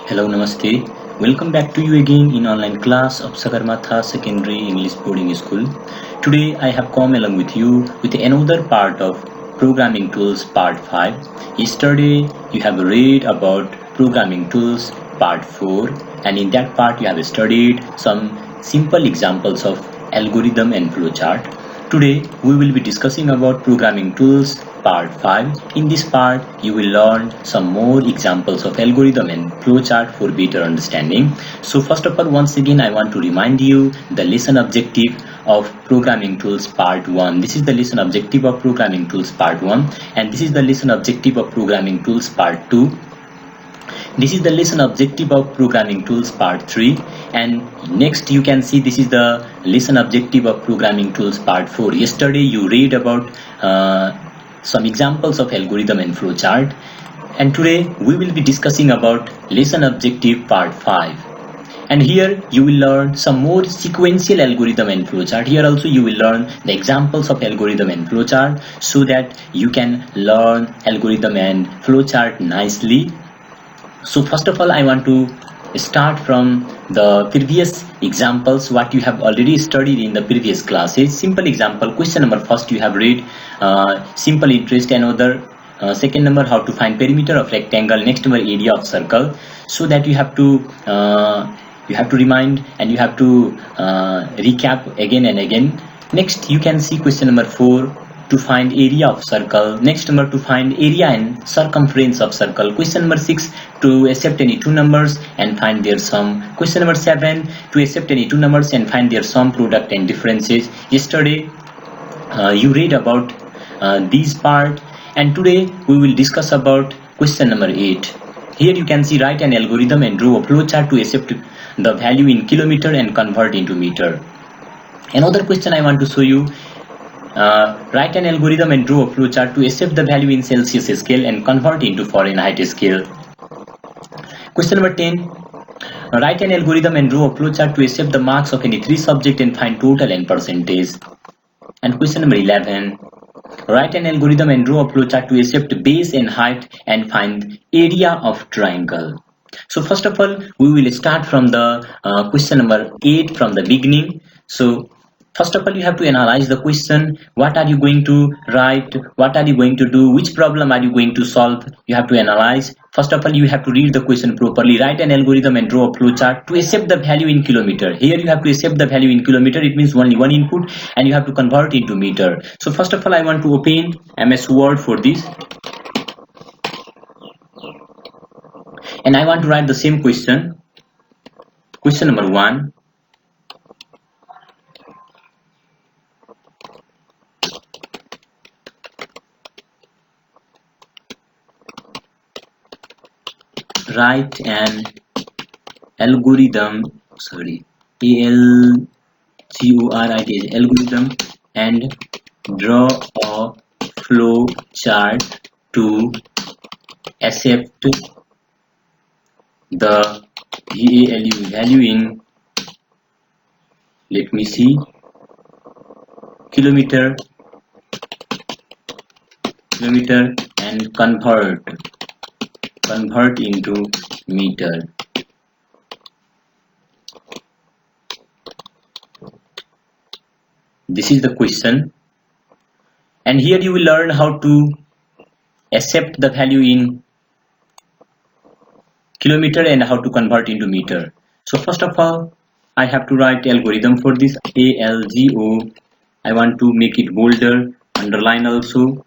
Hello, Namaste. Welcome back to you again in online class of Sagarmatha Secondary English Boarding School. Today I have come along with you with another part of Programming Tools Part 5. Yesterday you have read about Programming Tools Part 4, and in that part you have studied some simple examples of algorithm and flowchart. Today we will be discussing about Programming Tools Part 5. In this part you will learn some more examples of algorithm and flowchart for better understanding. So first of all, once again I want to remind you the lesson objective of Programming Tools Part 1. This is the lesson objective of Programming Tools Part 1, and this is the lesson objective of Programming Tools Part 2. This is the lesson objective of Programming Tools Part 3, and next you can see this is the lesson objective of Programming Tools Part 4. Yesterday you read about some examples of algorithm and flowchart, and today we will be discussing about lesson objective Part 5. And here you will learn some more sequential algorithm and flowchart. Here also you will learn the examples of algorithm and flowchart so that you can learn algorithm and flowchart nicely. So first of all, I want to start from the previous examples what you have already studied in the previous classes. Simple example, question number first you have read simple interest, another second number how to find perimeter of rectangle, next number area of circle. So that you have to remind and you have to recap again and again. Next you can see question number 4 to find area of circle, next number to find area and circumference of circle, question number 6 to accept any two numbers and find their sum, question number 7 to accept any two numbers and find their sum, product and differences. Yesterday you read about these part, and today we will discuss about question number 8. Here you can see write an algorithm and draw a flowchart to accept the value in kilometer and convert into meter. Another question I want to show you, write an algorithm and draw a flowchart to accept the value in Celsius scale and convert into Fahrenheit scale. Question number 10, write an algorithm and draw a flowchart to accept the marks of any three subjects and find total and percentage. And question number 11, write an algorithm and draw a flowchart to accept base and height and find area of triangle. So first of all, we will start from the question number 8 from the beginning. So first of all, you have to analyze the question. What are you going to write? What are you going to do? Which problem are you going to solve? You have to analyze. First of all, you have to read the question properly. Write an algorithm and draw a flowchart to accept the value in kilometer. Here you have to accept the value in kilometer. It means only one input and you have to convert into meter. So first of all, I want to open MS Word for this. And I want to write the same question. Question number 1. Write an algorithm, algorithm, algorithm and draw a flow chart to accept the value in, let me see, kilometer and convert into meter. This is the question, and here you will learn how to accept the value in kilometer and how to convert into meter. So first of all, I have to write algorithm for this. ALGO, I want to make it bolder, underline also.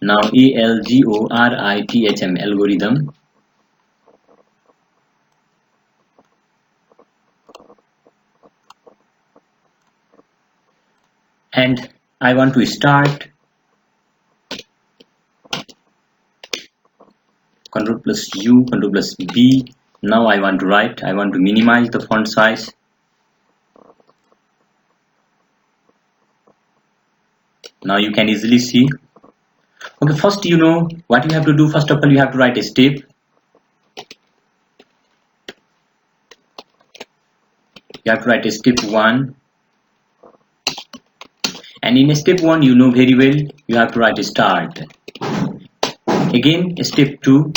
Now ALGORITHM, algorithm. And I want to start Control plus U, Control plus B. Now I want to write, I want to minimize the font size. Now you can easily see. Okay, first you know what you have to do. First of all, you have to write a step. You have to write a step 1. And in step 1, you know very well, you have to write a start. Again, step 2.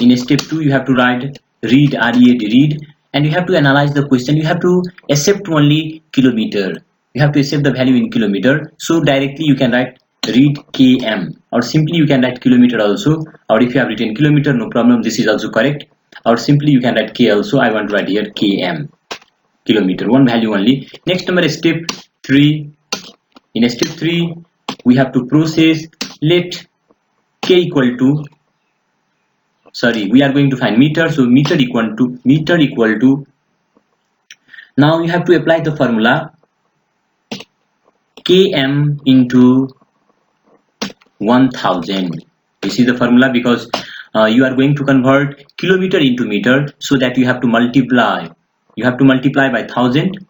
In step 2, you have to write read, read, read, and you have to analyze the question. You have to accept only kilometer. You have to accept the value in kilometer. So directly you can write read km, or simply you can write kilometer also, or if you have written kilometer, no problem, this is also correct, or simply you can write k also. I want to write here km, kilometer, one value only. Next number is step 3. In step 3 we have to process. Let k equal to, sorry, we are going to find meter, so meter equal to, now you have to apply the formula km into 1000. This is the formula, because you are going to convert kilometer into meter, so that you have to multiply by 1000.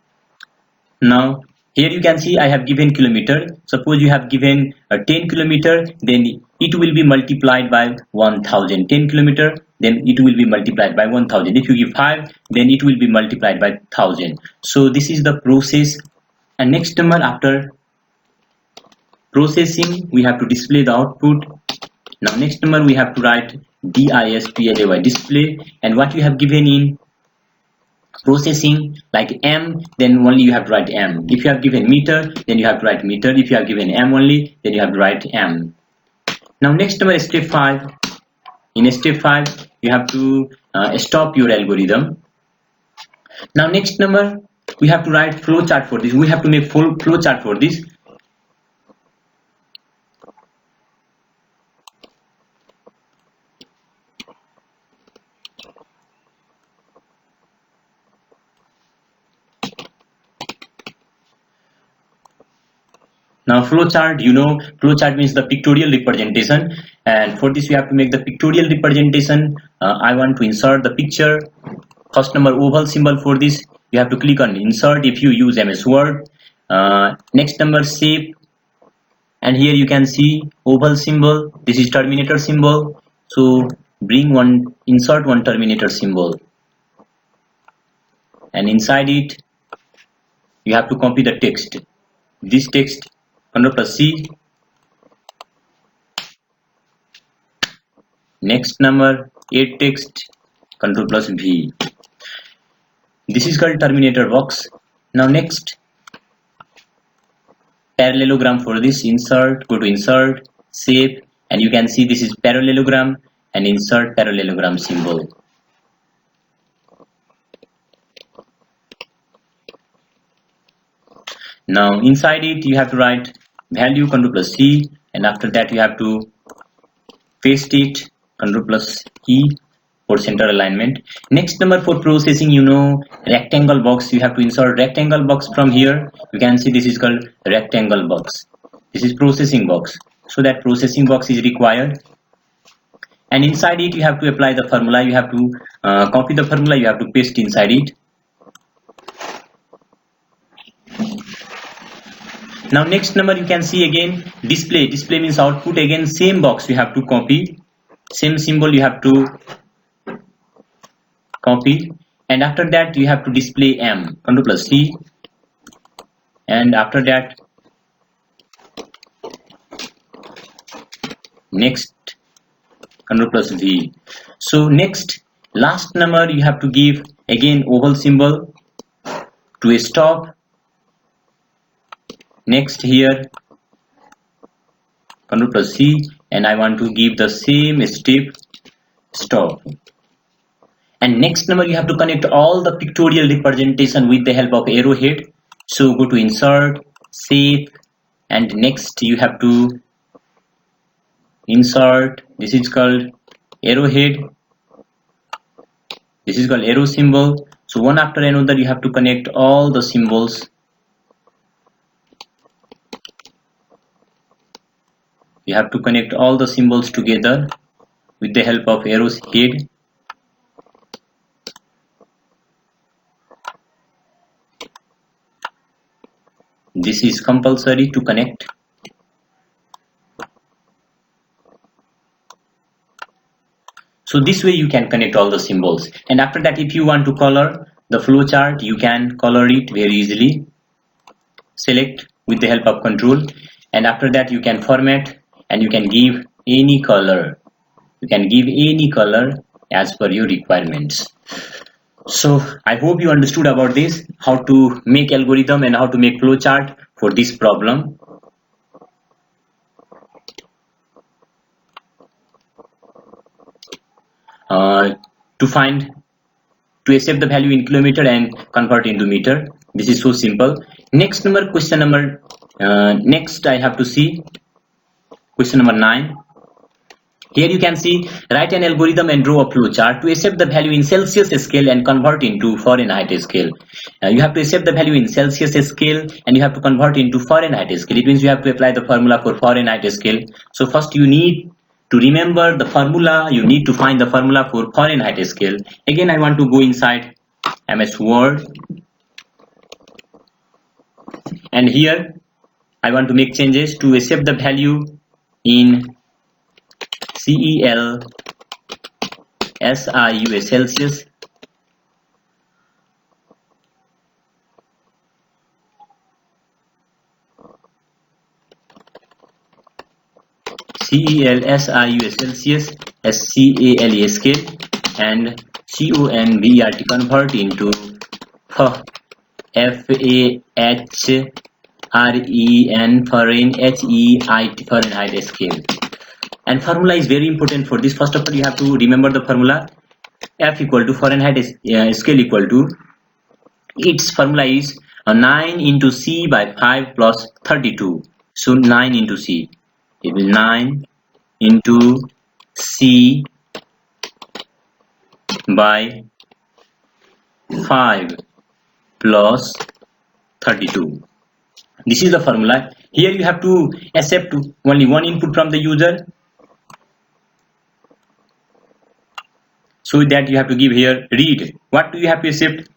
Now here you can see I have given kilometer. Suppose you have given 10 kilometer, then it will be multiplied by 1000. 10 kilometer, then it will be multiplied by 1000. If you give 5, then it will be multiplied by 1000. So this is the process. And next number, after processing, we have to display the output. Now next number we have to write display, display, and what you have given in processing like m, then only you have to write m. If you have given meter, then you have to write meter. If you have given m only, then you have to write m. Now next number is step 5. In step 5 you have to stop your algorithm. Now next number we have to write flow chart for this. We have to make full flow chart for this. Now flowchart, flowchart means the pictorial representation, and for this we have to make the pictorial representation. I want to insert the picture. First number, oval symbol. For this you have to click on insert if you use MS Word. Next number, shape, and here you can see oval symbol. This is terminator symbol, so insert one terminator symbol, and inside it you have to copy the text. This text, Ctrl+C. Next number, add text, Ctrl+V. This is called terminator box. Now next, parallelogram. For this, insert, go to insert, shape, and you can see this is parallelogram, and insert parallelogram symbol. Now inside it you have to write value, Ctrl+C, and after that you have to paste it, Ctrl+E for center alignment. Next number, for processing, rectangle box. You have to insert rectangle box from here. You can see this is called rectangle box. This is processing box, so that processing box is required. And inside it you have to apply the formula. You have to copy the formula, you have to paste inside it. Now next number, you can see again display. Display means output. Again same box you have to copy, same symbol you have to copy, and after that you have to display m, Ctrl+C, and after that next, Ctrl+V. So next, last number, you have to give again oval symbol to a stop. Next here, Ctrl+C, and I want to give the same step, stop. And next number, you have to connect all the pictorial representation with the help of arrowhead. So go to insert, shape, and next you have to insert. This is called arrowhead. This is called arrow symbol. So one after another you have to connect all the symbols. You have to connect all the symbols together with the help of arrow's head. This is compulsory to connect. So this way you can connect all the symbols. And after that, if you want to color the flowchart, you can color it very easily. Select with the help of control, and after that you can format and you can give any color. You can give any color as per your requirements. So I hope you understood about this, how to make algorithm and how to make flowchart for this problem. To accept the value in kilometer and convert into meter. This is so simple. Next I have to see question number 9. Here you can see, write an algorithm and draw a flow chart to accept the value in Celsius scale and convert into Fahrenheit scale. You have to accept the value in Celsius scale and you have to convert into Fahrenheit scale. It means you have to apply the formula for Fahrenheit scale. So first you need to remember the formula. You need to find the formula for Fahrenheit scale. Again, I want to go inside MS Word, and here I want to make changes to accept the value in CELSIUS Celsius, CELSIUS Celsius, SCALE scale, and CONVERT convert into FAHREN Fahrenheit scale. And formula is very important for this. First of all, you have to remember the formula. F equal to Fahrenheit scale equal to, its formula is 9 into C by 5 plus 32. So 9 into C, it will 9 into C by 5 plus 32. This is the formula. Here you have to accept only one input from the user, so that you have to give here read. What do you have to accept?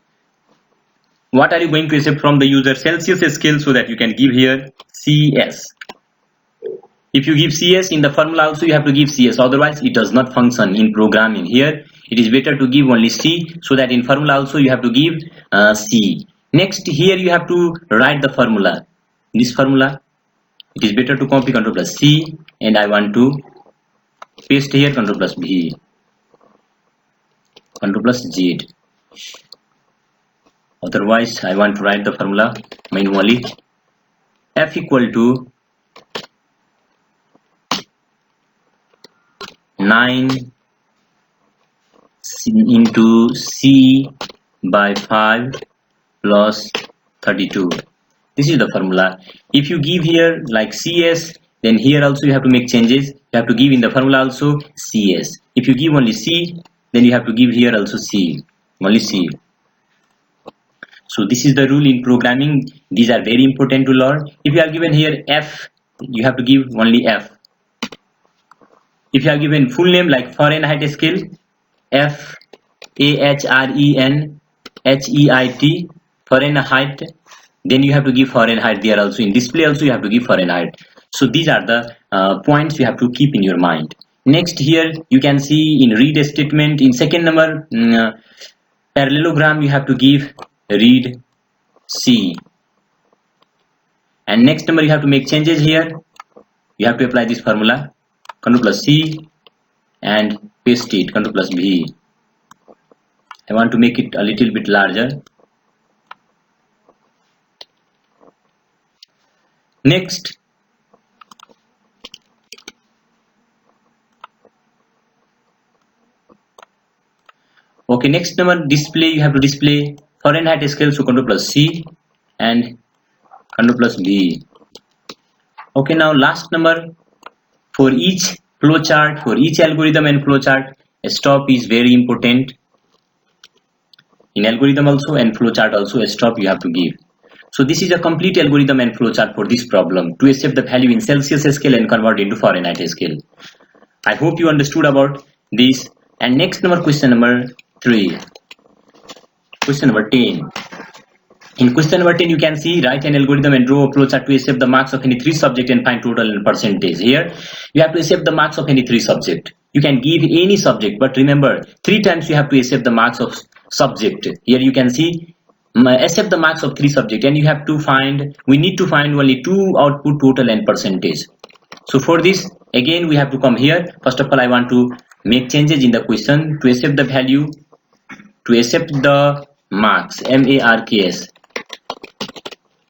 What are you going to accept from the user? Celsius scale, so that you can give here CS. If you give CS in the formula also, you have to give CS, otherwise it does not function in programming. Here it is better to give only C, so that in formula also you have to give C. Next, here you have to write the formula. This formula, it is better to copy Ctrl plus C, and I want to paste here Ctrl plus V, Ctrl plus Z. Otherwise I want to write the formula manually. F equal to 9 into C by 5 plus 32. This is the formula. If you give here like CS, then here also you have to make changes. You have to give in the formula also CS. If you give only C, then you have to give here also C, only C. So this is the rule in programming. These are very important to learn. If you are given here F, you have to give only F. If you are given full name like Fahrenheit scale, FAHRENHEIT, Fahrenheit, then you have to give Fahrenheit there also. In display also you have to give Fahrenheit. So these are the points you have to keep in your mind. Next, here you can see in read statement, in second number parallelogram, you have to give read C. And next number you have to make changes here. You have to apply this formula, Ctrl plus C, and paste it, Ctrl plus V. I want to make it a little bit larger. Next, okay, next number display, you have to display Fahrenheit scale, so Ctrl plus C and Ctrl plus V. Okay, now last number, for each flowchart, for each algorithm and flowchart, a stop is very important. In algorithm also and flowchart also, a stop you have to give. So this is a complete algorithm and flowchart for this problem to accept the value in Celsius scale and convert into Fahrenheit scale. I hope you understood about this. And next number, question number 3. Question number 10. In question number 10, you can see, write an algorithm and draw a flowchart to accept the marks of any 3 subject and find total and percentage. Here you have to accept the marks of any 3 subject. You can give any subject, but remember 3 times you have to accept the marks of subject. Here you can see, accept the marks of 3 subject, and you have to find, we need to find only 2 output, total and percentage. So for this, again we have to come here. First of all, I want to make changes in the question to accept the value, to accept the marks, marks,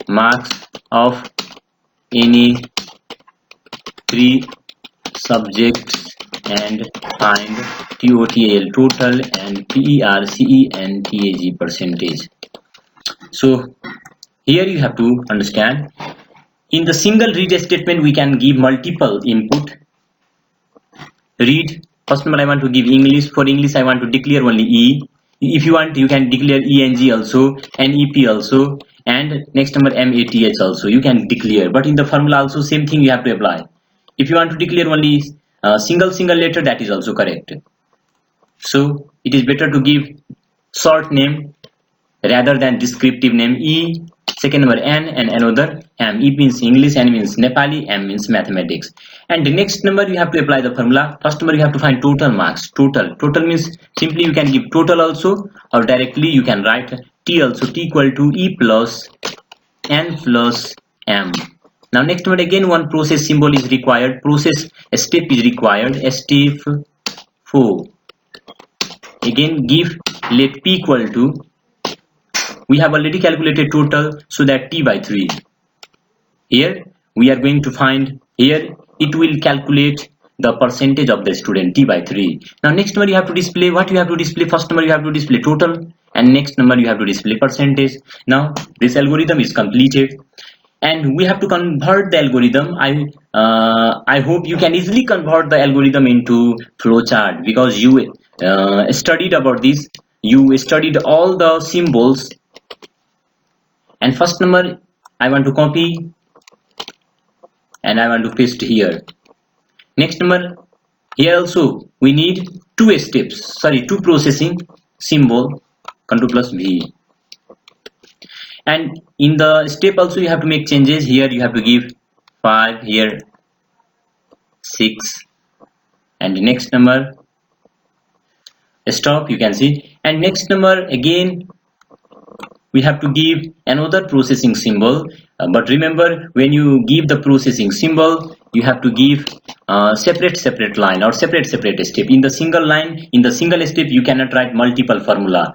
marks of any 3 subjects and find total, total, and percentag percentage. So here you have to understand, in the single read statement we can give multiple input. Read, first number I want to give English. For English I want to declare only E. If you want you can declare ENG also, and EP also, and next number MATH also you can declare, but in the formula also same thing you have to apply. If you want to declare only single letter, that is also correct. So it is better to give short name rather than descriptive name. E, second number N, and another M. E means English, N means Nepali, M means mathematics. And the next number you have to apply the formula. First number you have to find total marks. Total means simply you can give total also, or directly you can write T also. T equal to E plus N plus M. Now next one, again one process symbol is required, process step is required, step 4. Again give, let P equal to, we have already calculated total, so that T by 3. Here we are going to find, here it will calculate the percentage of the student, T by 3. Now next number you have to display, what you have to display, first number you have to display total, and next number you have to display percentage. Now this algorithm is completed, and we have to convert the algorithm. I hope you can easily convert the algorithm into flowchart, because you studied about this, you studied all the symbols. And first number I want to copy and I want to paste here. Next number, here also we need 2 steps, sorry, 2 processing symbol, Ctrl plus V. And in the step also you have to make changes. Here you have to give 5, here 6, and next number stop, you can see. And next number again we have to give another processing symbol, but remember, when you give the processing symbol you have to give separate line or separate step. In the single line, in the single step you cannot write multiple formula.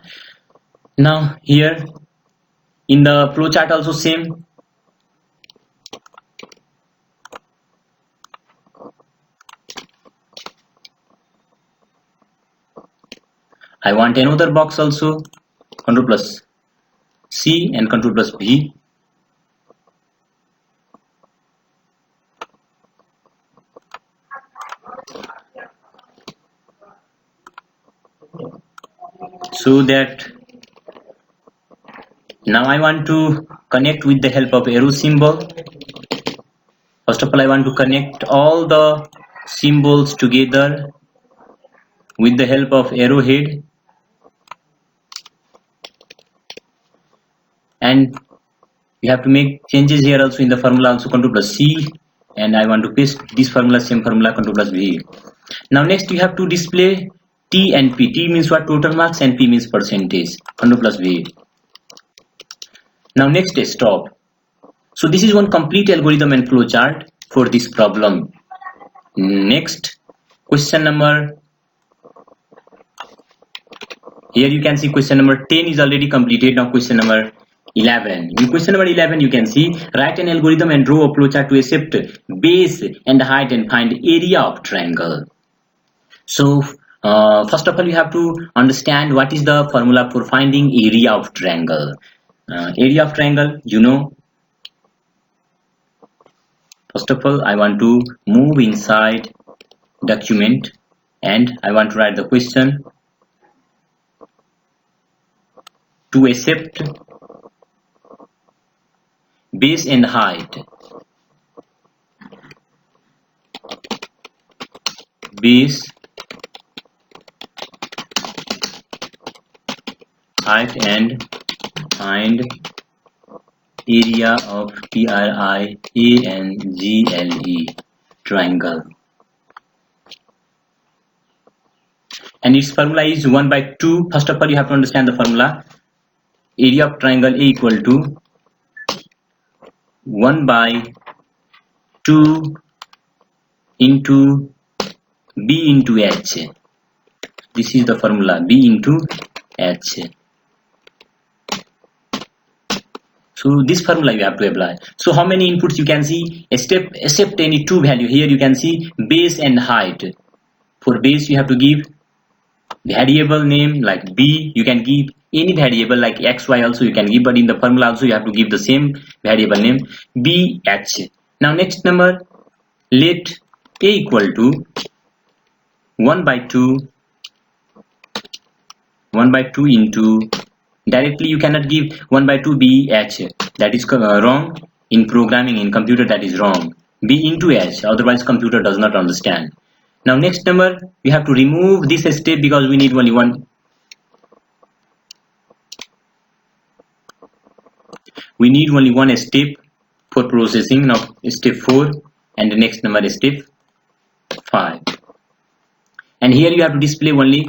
Now here in the flowchart also same. I want another box also, Ctrl plus C and Ctrl plus V. So that now I want to connect with the help of arrow symbol. First of all, I want to connect all the symbols together with the help of arrowhead, and you have to make changes here also in the formula also, Ctrl plus C, and I want to paste this formula, same formula, Ctrl plus V. Now next you have to display T and P. T means what? Total marks, and P means percentage, Ctrl plus V. Now next is stop. So this is one complete algorithm and flowchart for this problem. Next question number, here you can see question number 10 is already completed. Now question number 11. In question number 11 you can see, write an algorithm and draw a flowchart to accept base and height and find area of triangle. So first of all you have to understand what is the formula for finding area of triangle. Area of triangle, you know. First of all I want to move inside document and I want to write the question. To accept base and height, base, height, and find area of triangle, triangle. And its formula is 1 by 2. First of all you have to understand the formula. Area of triangle A equal to 1 by 2 into B into H. This is the formula, B into H. So this formula you have to apply. So how many inputs you can see? Except any two value. Here you can see base and height. For base you have to give variable name like B. You can give any variable like X, Y also you can give, but in the formula also you have to give the same variable name, B, H. Now next number, let A equal to 1 by 2 into, directly you cannot give 1 by 2 B, H. That is wrong. In programming, in computer, that is wrong. B into H, otherwise computer does not understand. Now next number, we have to remove this step because we need only one. We need only one step for processing. Now step 4 and the next number is step 5. And here you have to display only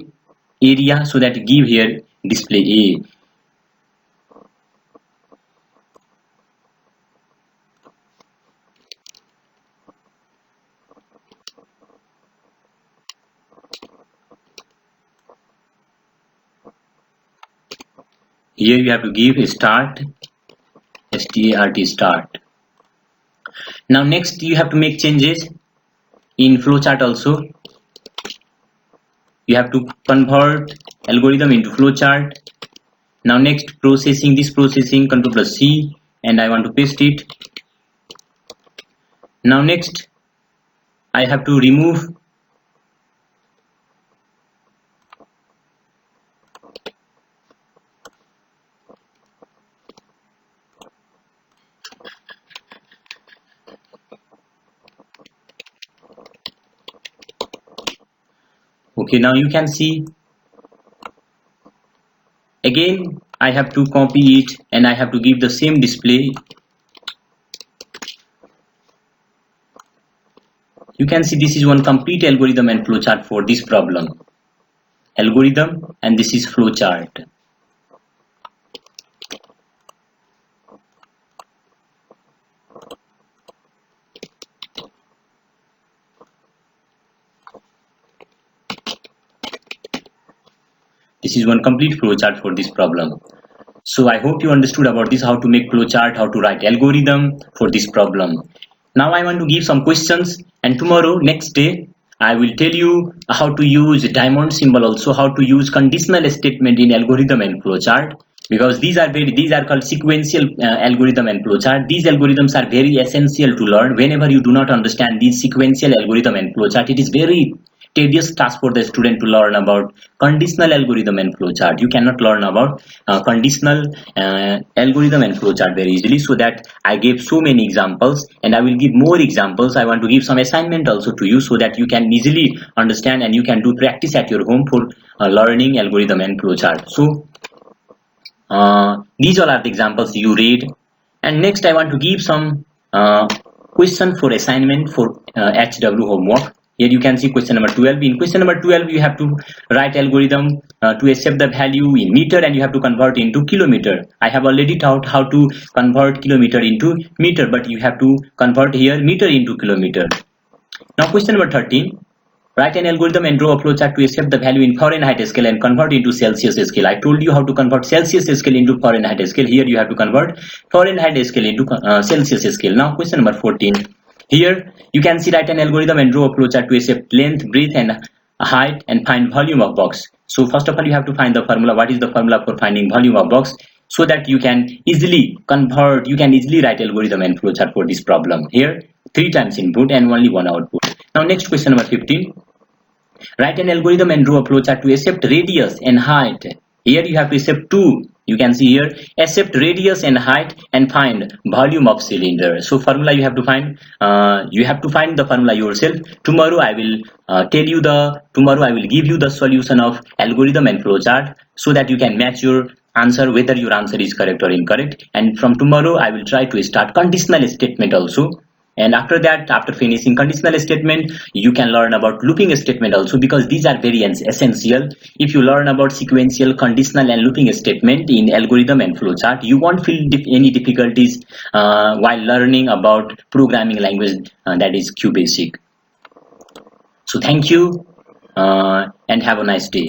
area, so that you give here display A. Here you have to give a start, START, start. Now next you have to make changes in flowchart also. You have to convert algorithm into flowchart. Now next processing, this processing, Ctrl plus C, and I want to paste it. Now next I have to remove okay. Now you can see again I have to copy it and I have to give the same display. You can see this is one complete algorithm and flowchart for this problem. Algorithm and this is flowchart. This is one complete flowchart for this problem. So I hope you understood about this, how to make flowchart, how to write algorithm for this problem. Now I want to give some questions, and tomorrow, next day, I will tell you how to use diamond symbol, also how to use conditional statement in algorithm and flowchart, because these are called sequential algorithm and flowchart. These algorithms are very essential to learn. Whenever you do not understand these sequential algorithm and flowchart, it is very tedious task for the student to learn about conditional algorithm and flowchart. You cannot learn about conditional algorithm and flowchart very easily. So that I gave so many examples, and I will give more examples. I want to give some assignment also to you, so that you can easily understand and you can do practice at your home for learning algorithm and flowchart. So these all are the examples you read. And next I want to give some question for assignment for HW homework. Here you can see question number 12. In question number 12, you have to write algorithm to accept the value in meter, and you have to convert into kilometer. I have already taught how to convert kilometer into meter, but you have to convert here meter into kilometer. Now question number 13. Write an algorithm and draw a flowchart to accept the value in Fahrenheit scale and convert into Celsius scale. I told you how to convert Celsius scale into Fahrenheit scale. Here you have to convert Fahrenheit scale into Celsius scale. Now question number 14. Here you can see write an algorithm and draw a flowchart to accept length, breadth and height and find volume of box. So first of all you have to find the formula. What is the formula for finding volume of box? So that you can easily convert, you can easily write algorithm and flowchart for this problem. Here 3 times input and only 1 output. Now next question number 15. Write an algorithm and draw a flowchart to accept radius and height. Here you have to accept 2. You can see here accept radius and height and find volume of cylinder. So formula you have to find. You have to find the formula yourself. Tomorrow I will I will give you the solution of algorithm and flowchart, so that you can match your answer whether your answer is correct or incorrect. And from tomorrow I will try to start conditional statement also. And after that, after finishing conditional statement, you can learn about looping statement also, because these are very essential. If you learn about sequential, conditional and looping statement in algorithm and flowchart, you won't feel any difficulties while learning about programming language that is QBasic. So thank you. and have a nice day.